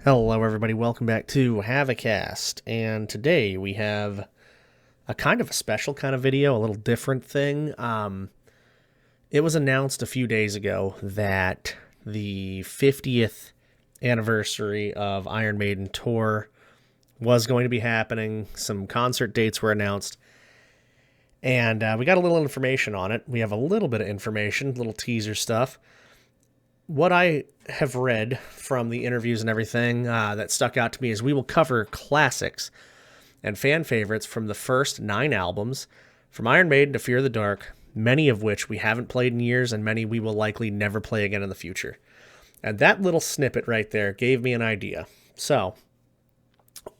Hello, everybody. Welcome back to HavoKast. And today we have a kind of a special kind of video, a little different thing. It was announced a few days ago that the 50th anniversary of Iron Maiden tour was going to be happening. Some concert dates were announced. And we got a little information on it. We have a little bit of information, little teaser stuff. What I have read from the interviews and everything that stuck out to me is we will cover classics and fan favorites from the first 9 albums, from Iron Maiden to Fear the Dark, many of which we haven't played in years and many we will likely never play again in the future. And that little snippet right there gave me an idea. So,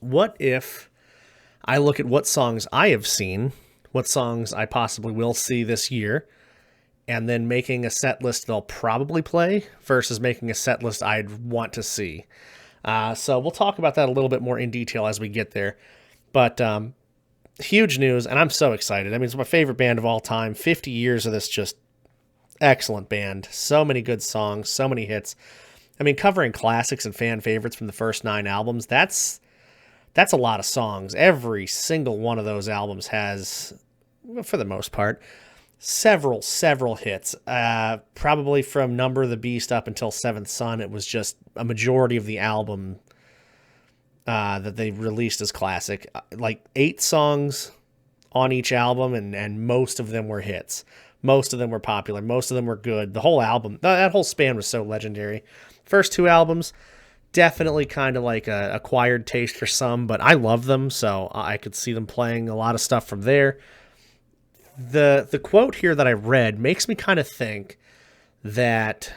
what if I look at what songs I have seen, what songs I possibly will see this year, and then making a set list they'll probably play versus making a set list I'd want to see. So we'll talk about that a little bit more in detail as we get there. But huge news, and I'm so excited. I mean, it's my favorite band of all time. 50 years of this just excellent band. So many good songs, so many hits. I mean, covering classics and fan favorites from the first 9 albums, that's a lot of songs. Every single one of those albums has, for the most part, several hits. Probably from Number of the Beast up until Seventh Son, it was just a majority of the album that they released as classic. Like 8 songs on each album, and most of them were hits. Most of them were popular. Most of them were good. The whole album, that whole span was so legendary. First 2 albums, definitely kind of like a acquired taste for some, but I love them, so I could see them playing a lot of stuff from there. The quote here that I read makes me kind of think that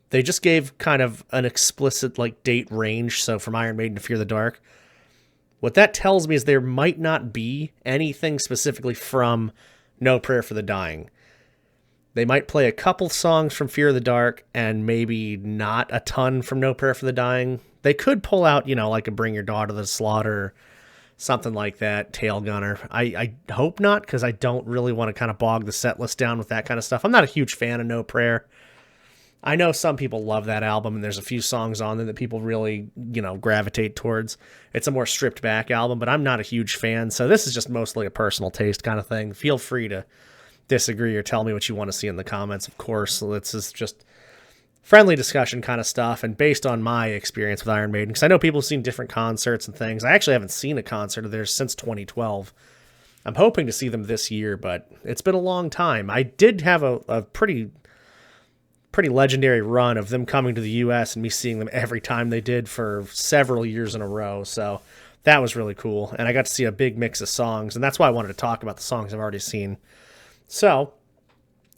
they just gave kind of an explicit like date range. So from Iron Maiden to Fear the Dark, what that tells me is there might not be anything specifically from No Prayer for the Dying. They might play a couple songs from Fear the Dark and maybe not a ton from No Prayer for the Dying. They could pull out, like a Bring Your Daughter to the Slaughter, something like that, Tail Gunner. I hope not, because I don't really want to kind of bog the set list down with that kind of stuff. I'm not a huge fan of No Prayer. I know some people love that album, and there's a few songs on there that people really, gravitate towards. It's a more stripped back album, but I'm not a huge fan, so this is just mostly a personal taste kind of thing. Feel free to disagree or tell me what you want to see in the comments, of course. This is just friendly discussion kind of stuff, and based on my experience with Iron Maiden, because I know people have seen different concerts and things. I actually haven't seen a concert of theirs since 2012. I'm hoping to see them this year, but it's been a long time. I did have a pretty legendary run of them coming to the U.S. and me seeing them every time they did for several years in a row, so that was really cool, and I got to see a big mix of songs, and that's why I wanted to talk about the songs I've already seen. So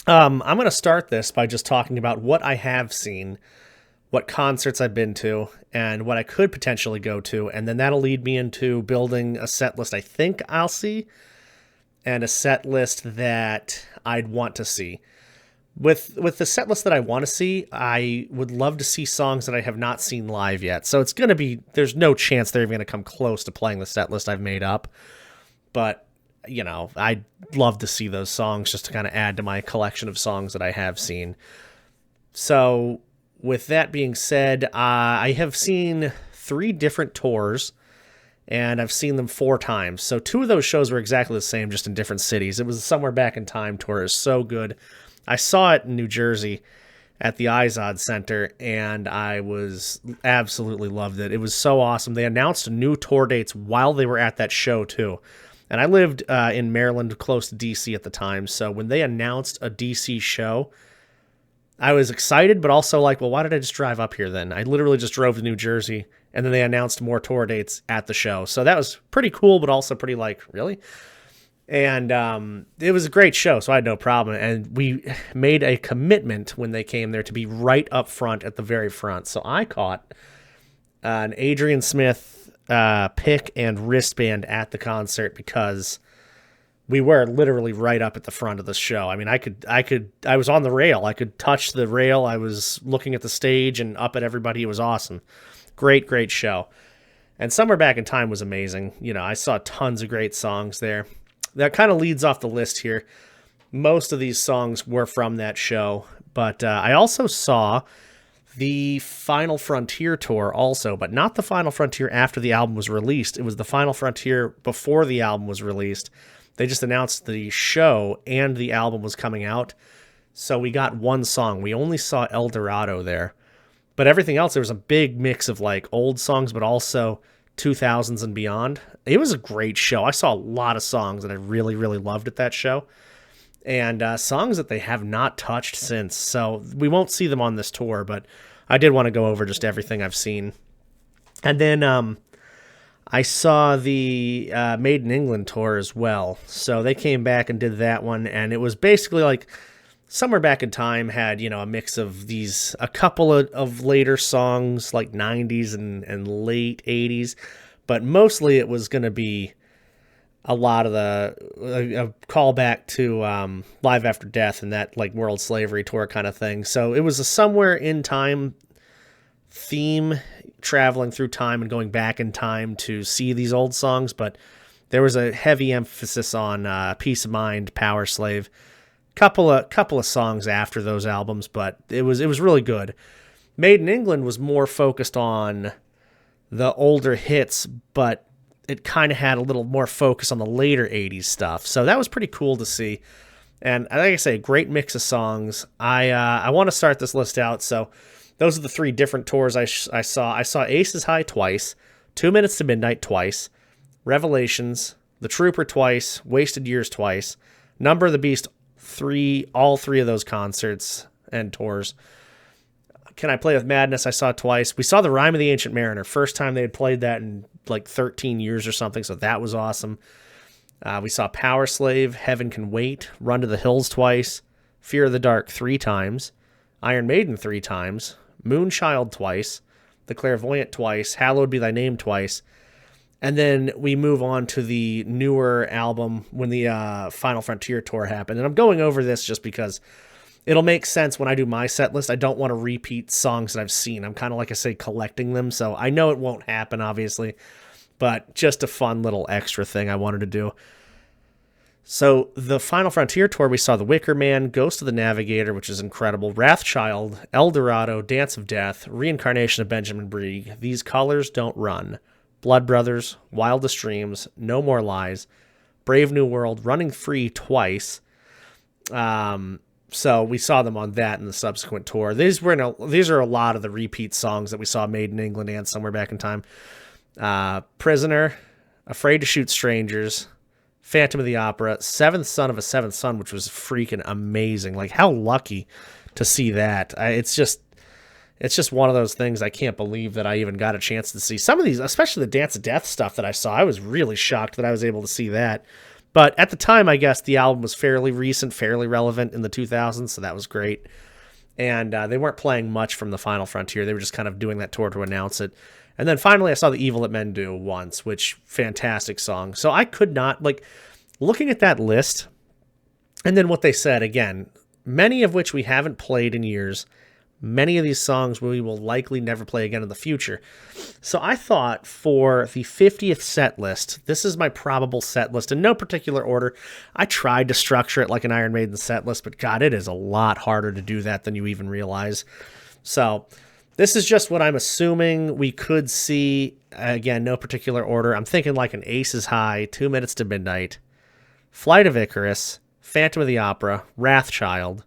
I'm going to start this by just talking about what I have seen, what concerts I've been to, and what I could potentially go to, and then that'll lead me into building a set list I think I'll see, and a set list that I'd want to see. With the set list that I want to see, I would love to see songs that I have not seen live yet. So it's going to be, there's no chance they're even going to come close to playing the set list I've made up, but I'd love to see those songs just to kind of add to my collection of songs that I have seen. So with that being said, I have seen 3 different tours, and I've seen them 4 times. So 2 of those shows were exactly the same, just in different cities. It was the Somewhere Back in Time tour. It was so good. I saw it in New Jersey at the Izod Center, and I was absolutely loved it. It was so awesome. They announced new tour dates while they were at that show, too. And I lived in Maryland, close to D.C. at the time, so when they announced a D.C. show, I was excited, but also like, well, why did I just drive up here then? I literally just drove to New Jersey, and then they announced more tour dates at the show. So that was pretty cool, but also pretty like, really? And it was a great show, so I had no problem. And we made a commitment when they came there to be right up front at the very front. So I caught an Adrian Smith pick and wristband at the concert because we were literally right up at the front of the show. I mean, I was on the rail. I could touch the rail. I was looking at the stage and up at everybody. It was awesome. Great show. And Somewhere Back in Time was amazing. I saw tons of great songs there. That kind of leads off the list here. Most of these songs were from that show, but I also saw The Final Frontier tour also, but not the Final Frontier after the album was released. It was the Final Frontier before the album was released. They just announced the show and the album was coming out. So we got one song. We only saw El Dorado there. But everything else, there was a big mix of like old songs, but also 2000s and beyond. It was a great show. I saw a lot of songs that I really, really loved at that show. And songs that they have not touched since. So we won't see them on this tour, but I did want to go over just everything I've seen. And then I saw the Maiden England tour as well. So they came back and did that one, and it was basically like Somewhere Back in Time had, a mix of these, a couple of later songs, like 90s and late 80s, but mostly it was going to be a lot of a callback to Live After Death and that like World Slavery Tour kind of thing. So it was a somewhere in time theme, traveling through time and going back in time to see these old songs, but there was a heavy emphasis on Peace of Mind, Power Slave, couple of songs after those albums, but it was really good. Made in England was more focused on the older hits, but it kind of had a little more focus on the later 80s stuff. So that was pretty cool to see. And like I say, great mix of songs. I want to start this list out. So those are the 3 different tours I saw. I saw Aces High twice, 2 Minutes to Midnight twice, Revelations, The Trooper twice, Wasted Years twice, Number of the Beast all 3 of those concerts and tours. Can I Play with Madness? I saw twice. We saw the Rime of the Ancient Mariner. First time they had played that in like 13 years or something, so that was awesome. We saw Power Slave, Heaven Can Wait, Run to the Hills twice, Fear of the Dark 3 times, Iron Maiden 3 times, Moonchild twice, The Clairvoyant twice, Hallowed Be Thy Name twice, and then we move on to the newer album when the Final Frontier tour happened. And I'm going over this just because it'll make sense when I do my set list. I don't want to repeat songs that I've seen. I'm kind of, like I say, collecting them. So I know it won't happen, obviously, but just a fun little extra thing I wanted to do. So the Final Frontier tour, we saw The Wicker Man, Ghost of the Navigator, which is incredible, Wrathchild, El Dorado, Dance of Death, Reincarnation of Benjamin Brieg, These Colors Don't Run, Blood Brothers, Wildest Dreams, No More Lies, Brave New World, Running Free twice. So we saw them on that in the subsequent tour. These are a lot of the repeat songs that we saw Made in England and Somewhere Back in Time. Prisoner, Afraid to Shoot Strangers, Phantom of the Opera, Seventh Son of a Seventh Son, which was freaking amazing. Like, how lucky to see that. It's just one of those things I can't believe that I even got a chance to see. Some of these, especially the Dance of Death stuff that I saw, I was really shocked that I was able to see that. But at the time, I guess the album was fairly recent, fairly relevant in the 2000s, so that was great. And they weren't playing much from the Final Frontier. They were just kind of doing that tour to announce it. And then finally, I saw The Evil That Men Do once, which, fantastic song. So I could not, looking at that list, and then what they said, again, many of which we haven't played in years. Many of these songs we will likely never play again in the future. So I thought for the 50th set list, this is my probable set list in no particular order. I tried to structure it like an Iron Maiden set list, but God, it is a lot harder to do that than you even realize. So this is just what I'm assuming we could see. Again, no particular order. I'm thinking like an Aces High, 2 Minutes to Midnight, Flight of Icarus, Phantom of the Opera, Wrathchild,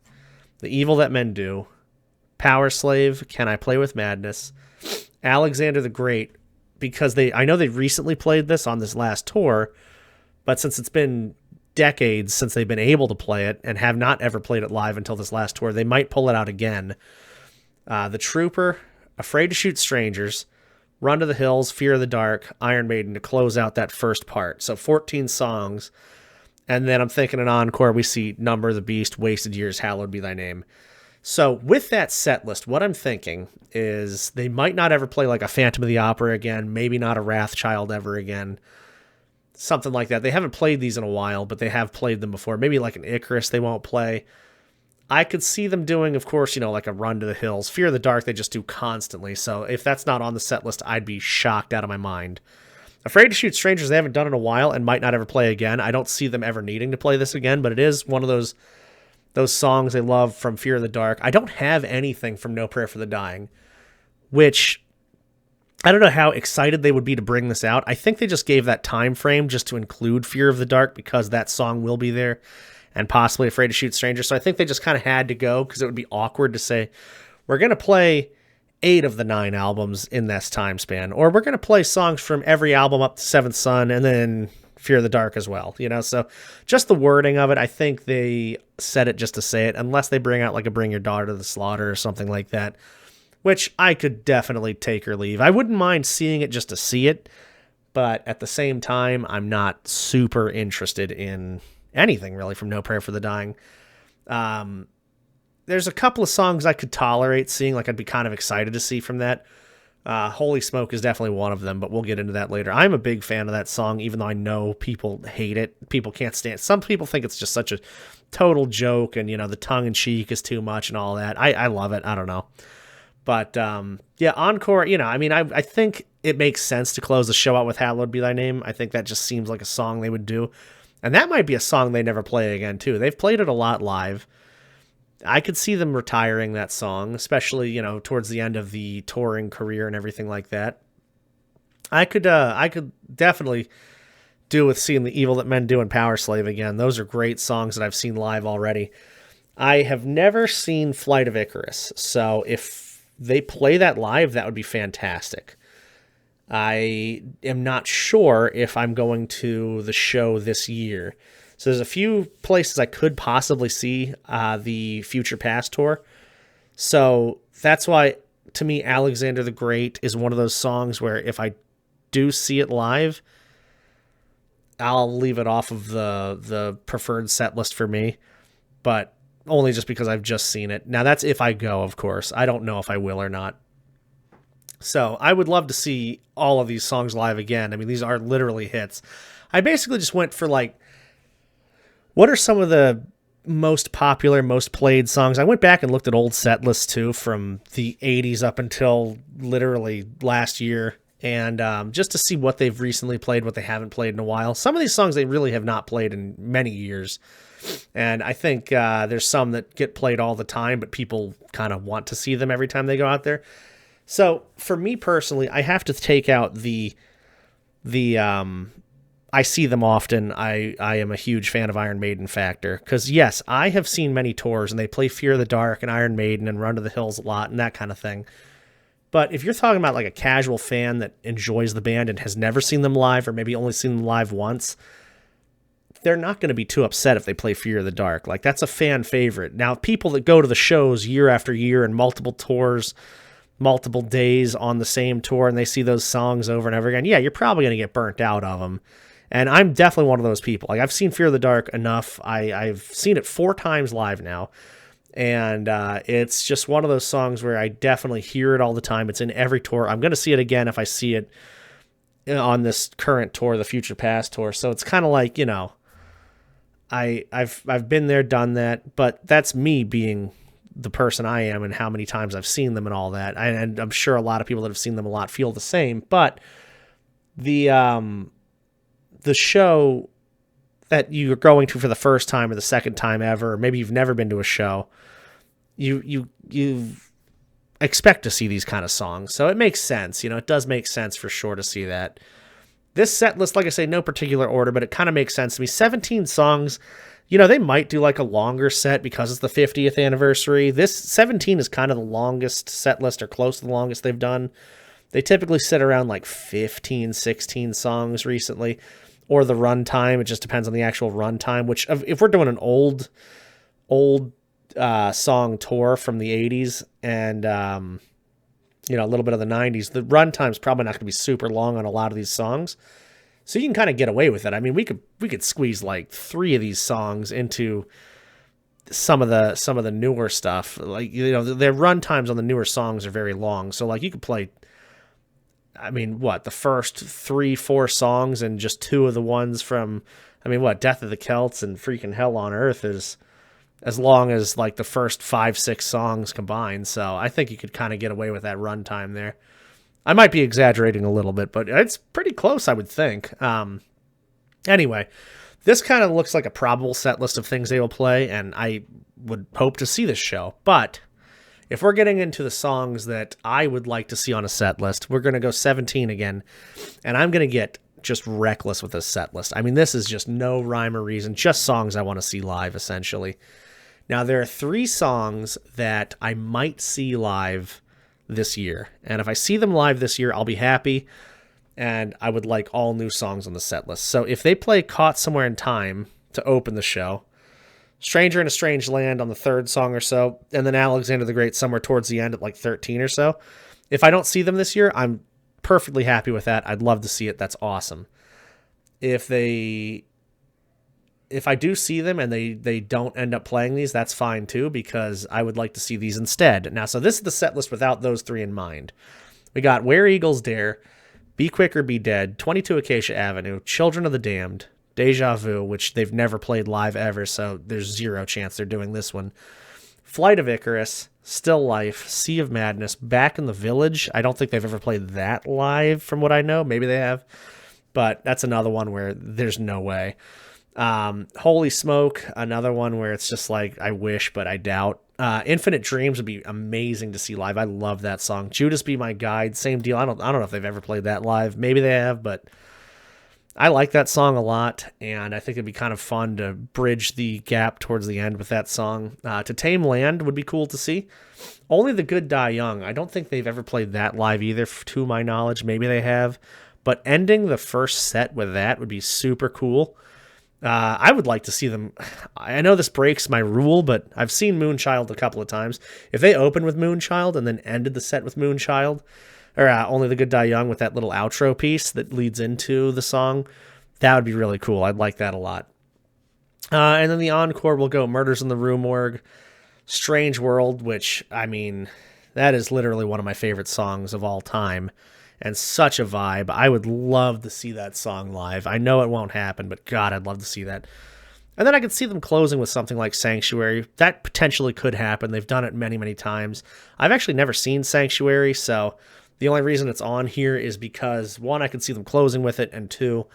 The Evil That Men Do, Power Slave, Can I Play with Madness, Alexander the Great, because I know they recently played this on this last tour, but since it's been decades since they've been able to play it and have not ever played it live until this last tour, they might pull it out again. The Trooper, Afraid to Shoot Strangers, Run to the Hills, Fear of the Dark, Iron Maiden to close out that first part. So 14 songs. And then I'm thinking an encore, we see Number of the Beast, Wasted Years, Hallowed Be Thy Name. So with that set list, what I'm thinking is they might not ever play like a Phantom of the Opera again, maybe not a Wrathchild ever again, something like that. They haven't played these in a while, but they have played them before. Maybe like an Icarus they won't play. I could see them doing, of course, like a Run to the Hills. Fear of the Dark they just do constantly, so if that's not on the set list, I'd be shocked out of my mind. Afraid to Shoot Strangers they haven't done in a while and might not ever play again. I don't see them ever needing to play this again, but it is one of those those songs they love from Fear of the Dark. I don't have anything from No Prayer for the Dying, which I don't know how excited they would be to bring this out. I think they just gave that time frame just to include Fear of the Dark because that song will be there, and possibly Afraid to Shoot Strangers. So I think they just kind of had to go because it would be awkward to say, we're going to play 8 of the 9 albums in this time span, or we're going to play songs from every album up to Seventh Son and then Fear of the Dark as well, so just the wording of it, I think they said it just to say it, unless they bring out like a Bring Your Daughter to the Slaughter or something like that, which I could definitely take or leave. I wouldn't mind seeing it just to see it, but at the same time, I'm not super interested in anything really from No Prayer for the Dying. There's a couple of songs I could tolerate seeing, like I'd be kind of excited to see from that. Holy Smoke is definitely one of them, but we'll get into that later. I'm a big fan of that song, even though I know people hate it. People can't stand it. Some people think it's just such a total joke, and, the tongue-in-cheek is too much and all that. I love it. I don't know. But, yeah, Encore, I think it makes sense to close the show out with Hallowed Be Thy Name. I think that just seems like a song they would do. And that might be a song they never play again, too. They've played it a lot live. I could see them retiring that song, especially, towards the end of the touring career and everything like that. I could definitely do with seeing The Evil That Men Do and Power Slave again. Those are great songs that I've seen live already. I have never seen Flight of Icarus, so if they play that live, that would be fantastic. I am not sure if I'm going to the show this year. So there's a few places I could possibly see the Future Past tour. So that's why, to me, Alexander the Great is one of those songs where if I do see it live, I'll leave it off of the preferred set list for me. But only just because I've just seen it. Now, that's if I go, of course. I don't know if I will or not. So I would love to see all of these songs live again. I mean, these are literally hits. I basically just went for, what are some of the most popular, most played songs? I went back and looked at old set lists, too, from the 80s up until literally last year, and just to see what they've recently played, what they haven't played in a while. Some of these songs they really have not played in many years, and I think there's some that get played all the time, but people kind of want to see them every time they go out there. So, for me personally, I have to take out the I see them often. I am a huge fan of Iron Maiden factor. Because, yes, I have seen many tours, and they play Fear of the Dark and Iron Maiden and Run to the Hills a lot and that kind of thing. But if you're talking about a casual fan that enjoys the band and has never seen them live, or maybe only seen them live once, they're not going to be too upset if they play Fear of the Dark. That's a fan favorite. Now, people that go to the shows year after year and multiple tours, multiple days on the same tour, and they see those songs over and over again, yeah, you're probably going to get burnt out of them. And I'm definitely one of those people. I've seen Fear of the Dark enough. I've seen it 4 times live now. And it's just one of those songs where I definitely hear it all the time. It's in every tour. I'm going to see it again if I see it on this current tour, the Future Past tour. So it's kind of like, I've been there, done that. But that's me being the person I am and how many times I've seen them and all that. And I'm sure a lot of people that have seen them a lot feel the same. But the show that you're going to for the first time or the second time ever, or maybe you've never been to a show, you expect to see these kind of songs. So it makes sense. It does make sense for sure to see that. This set list, like I say, no particular order, but it kind of makes sense to me. 17 songs, they might do a longer set because it's the 50th anniversary. This 17 is kind of the longest set list, or close to the longest they've done. They typically sit around 15, 16 songs recently. Or the runtime. It just depends on the actual runtime, which if we're doing an old song tour from the 80s and, a little bit of the 90s, the runtime's probably not going to be super long on a lot of these songs. So you can kind of get away with it. I mean, we could squeeze 3 of these songs into some of the newer stuff. Their runtimes on the newer songs are very long. So you could play, the first 3-4 songs and just 2 of the ones from, Death of the Celts and freaking Hell on Earth is as long as the first 5-6 songs combined. So I think you could kind of get away with that runtime there. I might be exaggerating a little bit, but it's pretty close, I would think. Anyway, this kind of looks like a probable set list of things they will play, and I would hope to see this show. But if we're getting into the songs that I would like to see on a set list, we're going to go 17 again, and I'm going to get just reckless with this set list. I mean, this is just no rhyme or reason, just songs I want to see live, essentially. Now, there are 3 songs that I might see live this year, and if I see them live this year, I'll be happy, and I would like all new songs on the set list. So if they play Caught Somewhere in Time to open the show, Stranger in a Strange Land on the 3rd song or so, and then Alexander the Great somewhere towards the end at like 13 or so, if I don't see them this year, I'm perfectly happy with that. I'd love to see it. That's awesome. If I do see them and they don't end up playing these, that's fine too, because I would like to see these instead. Now, so this is the set list without those 3 in mind. We got Where Eagles Dare, Be Quick or Be Dead, 22 Acacia Avenue, Children of the Damned, Deja Vu, which they've never played live ever, so there's 0 chance they're doing this one, Flight of Icarus, Still Life, Sea of Madness, Back in the Village. I don't think they've ever played that live from what I know. Maybe they have, but that's another one where there's no way. Holy Smoke, another one where it's just like, I wish, but I doubt. Infinite Dreams would be amazing to see live. I love that song. Judas Be My Guide, same deal. I don't know if they've ever played that live. Maybe they have, but I like that song a lot, and I think it'd be kind of fun to bridge the gap towards the end with that song. To Tame Land would be cool to see. Only the Good Die Young. I don't think they've ever played that live either, to my knowledge. Maybe they have. But ending the first set with that would be super cool. I would like to see them. I know this breaks my rule, but I've seen Moonchild a couple of times. If they opened with Moonchild and then ended the set with Moonchild, or Only the Good Die Young with that little outro piece that leads into the song, that would be really cool. I'd like that a lot. And then the encore will go Murders in the Rue Morgue, Strange World, which, I mean, that is literally one of my favorite songs of all time, and such a vibe. I would love to see that song live. I know it won't happen, but God, I'd love to see that. And then I could see them closing with something like Sanctuary. That potentially could happen. They've done it many, many times. I've actually never seen Sanctuary, so the only reason it's on here is because, 1, I could see them closing with it, and 2,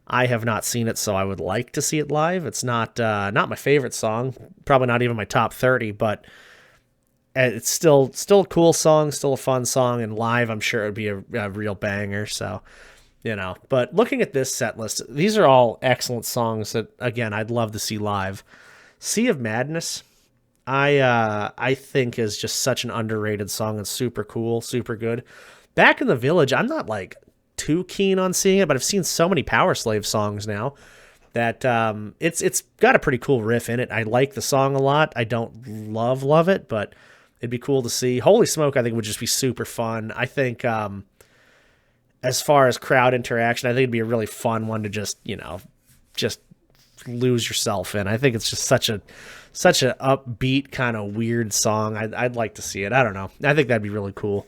I have not seen it, so I would like to see it live. It's not my favorite song, probably not even my top 30, but it's still a cool song, still a fun song, and live I'm sure it would be a real banger, so, you know. But looking at this set list, these are all excellent songs that, again, I'd love to see live. Sea of Madness, I think is just such an underrated song. It's super cool, super good. Back in the Village, I'm not like too keen on seeing it, but I've seen so many Power Slave songs now that it's got a pretty cool riff in it. I like the song a lot. I don't love it, but it'd be cool to see. Holy Smoke, I think, would just be super fun. I think as far as crowd interaction, I think it'd be a really fun one to just lose yourself in. I think it's just such an upbeat kind of weird song. I'd like to see it. I don't know. I think that'd be really cool.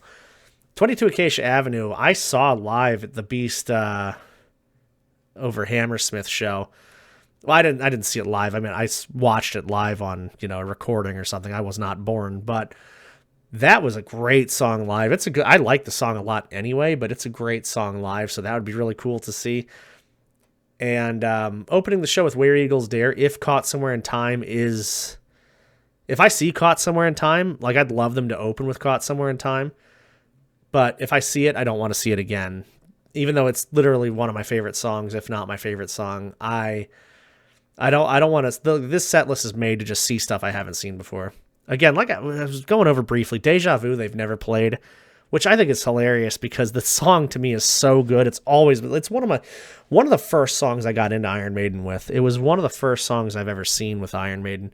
22 Acacia Avenue, I saw live at the Beast over Hammersmith show. Well, I didn't see it live. I mean, I watched it live on, a recording or something. I was not born, but that was a great song live. I like the song a lot anyway, but it's a great song live, so that would be really cool to see. And opening the show with Where Eagles Dare, if Caught Somewhere in Time is... If I see Caught Somewhere in Time, like, I'd love them to open with Caught Somewhere in Time. But if I see it, I don't want to see it again. Even though it's literally one of my favorite songs, if not my favorite song, I don't want to... This set list is made to just see stuff I haven't seen before. Again, like I was going over briefly, Deja Vu they've never played, which I think is hilarious because the song to me is so good. It's one of the first songs I got into Iron Maiden with. It was one of the first songs I've ever seen with Iron Maiden,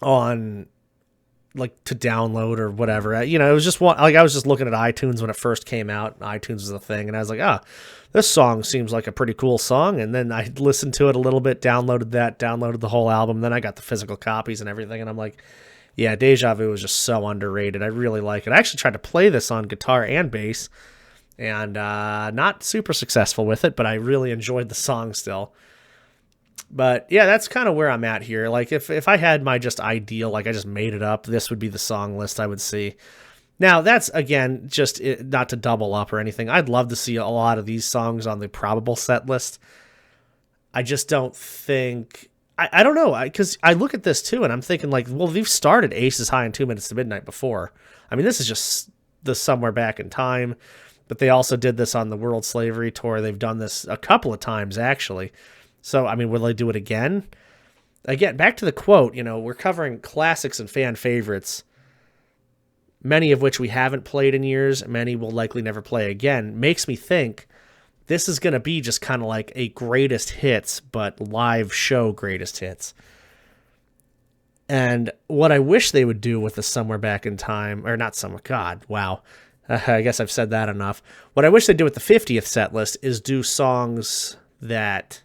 on like to download or whatever. It was just one, like I was just looking at iTunes when it first came out. iTunes was a thing, and I was like, this song seems like a pretty cool song. And then I listened to it a little bit, downloaded the whole album. Then I got the physical copies and everything, and I'm like, yeah, Deja Vu was just so underrated. I really like it. I actually tried to play this on guitar and bass, and not super successful with it, but I really enjoyed the song still. But yeah, that's kind of where I'm at here. Like if I had my just ideal, like I just made it up, this would be the song list I would see. Now that's, again, just not to double up or anything. I'd love to see a lot of these songs on the Probable set list. I just don't think I don't know, because I look at this too, and I'm thinking like, well, they've started Aces High and 2 Minutes to Midnight before. I mean, this is just the Somewhere Back in Time, but they also did this on the World Slavery Tour. They've done this a couple of times, actually. So, I mean, will they do it again? Again, back to the quote, we're covering classics and fan favorites, many of which we haven't played in years, many will likely never play again. Makes me think this is going to be just kind of like a greatest hits, but live show greatest hits. And what I wish they would do with the Somewhere Back in Time, or not Somewhere, God, wow. I guess I've said that enough. What I wish they'd do with the 50th set list is do songs that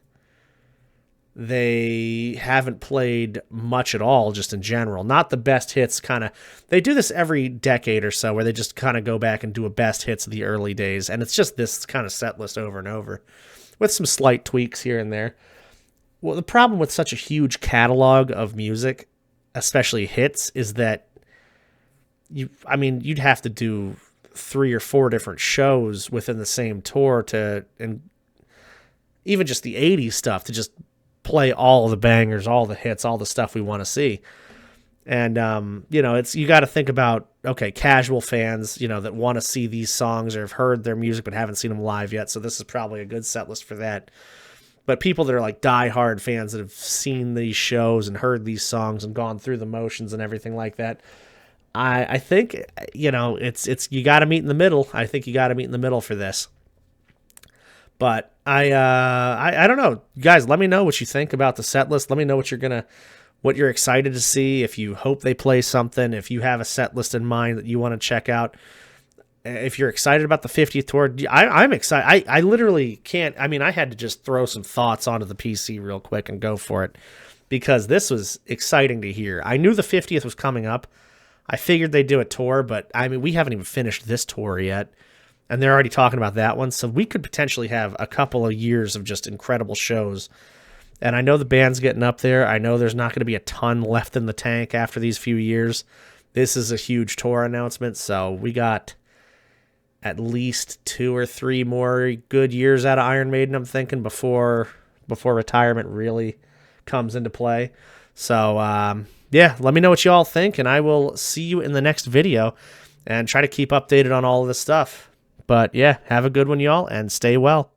they haven't played much at all, just in general. Not the best hits kind of. They do this every decade or so where they just kind of go back and do a best hits of the early days. And it's just this kind of set list over and over with some slight tweaks here and there. Well, the problem with such a huge catalog of music, especially hits, is that you'd have to do 3 or 4 different shows within the same tour and even just the 80s stuff to just play all the bangers, all the hits, all the stuff we want to see. And, you got to think about, okay, casual fans, that want to see these songs or have heard their music but haven't seen them live yet. So this is probably a good set list for that. But people that are like diehard fans that have seen these shows and heard these songs and gone through the motions and everything like that, I think, it's you got to meet in the middle. I think you got to meet in the middle for this. But I don't know, guys. Let me know what you think about the set list. Let me know what you're excited to see. If you hope they play something, if you have a set list in mind that you want to check out, if you're excited about the 50th tour, I'm excited. I literally can't. I mean, I had to just throw some thoughts onto the PC real quick and go for it because this was exciting to hear. I knew the 50th was coming up. I figured they'd do a tour, but I mean, we haven't even finished this tour yet. And they're already talking about that one. So we could potentially have a couple of years of just incredible shows. And I know the band's getting up there. I know there's not going to be a ton left in the tank after these few years. This is a huge tour announcement. So we got at least 2 or 3 more good years out of Iron Maiden, I'm thinking, before retirement really comes into play. So, let me know what you all think. And I will see you in the next video and try to keep updated on all of this stuff. But yeah, have a good one, y'all, and stay well.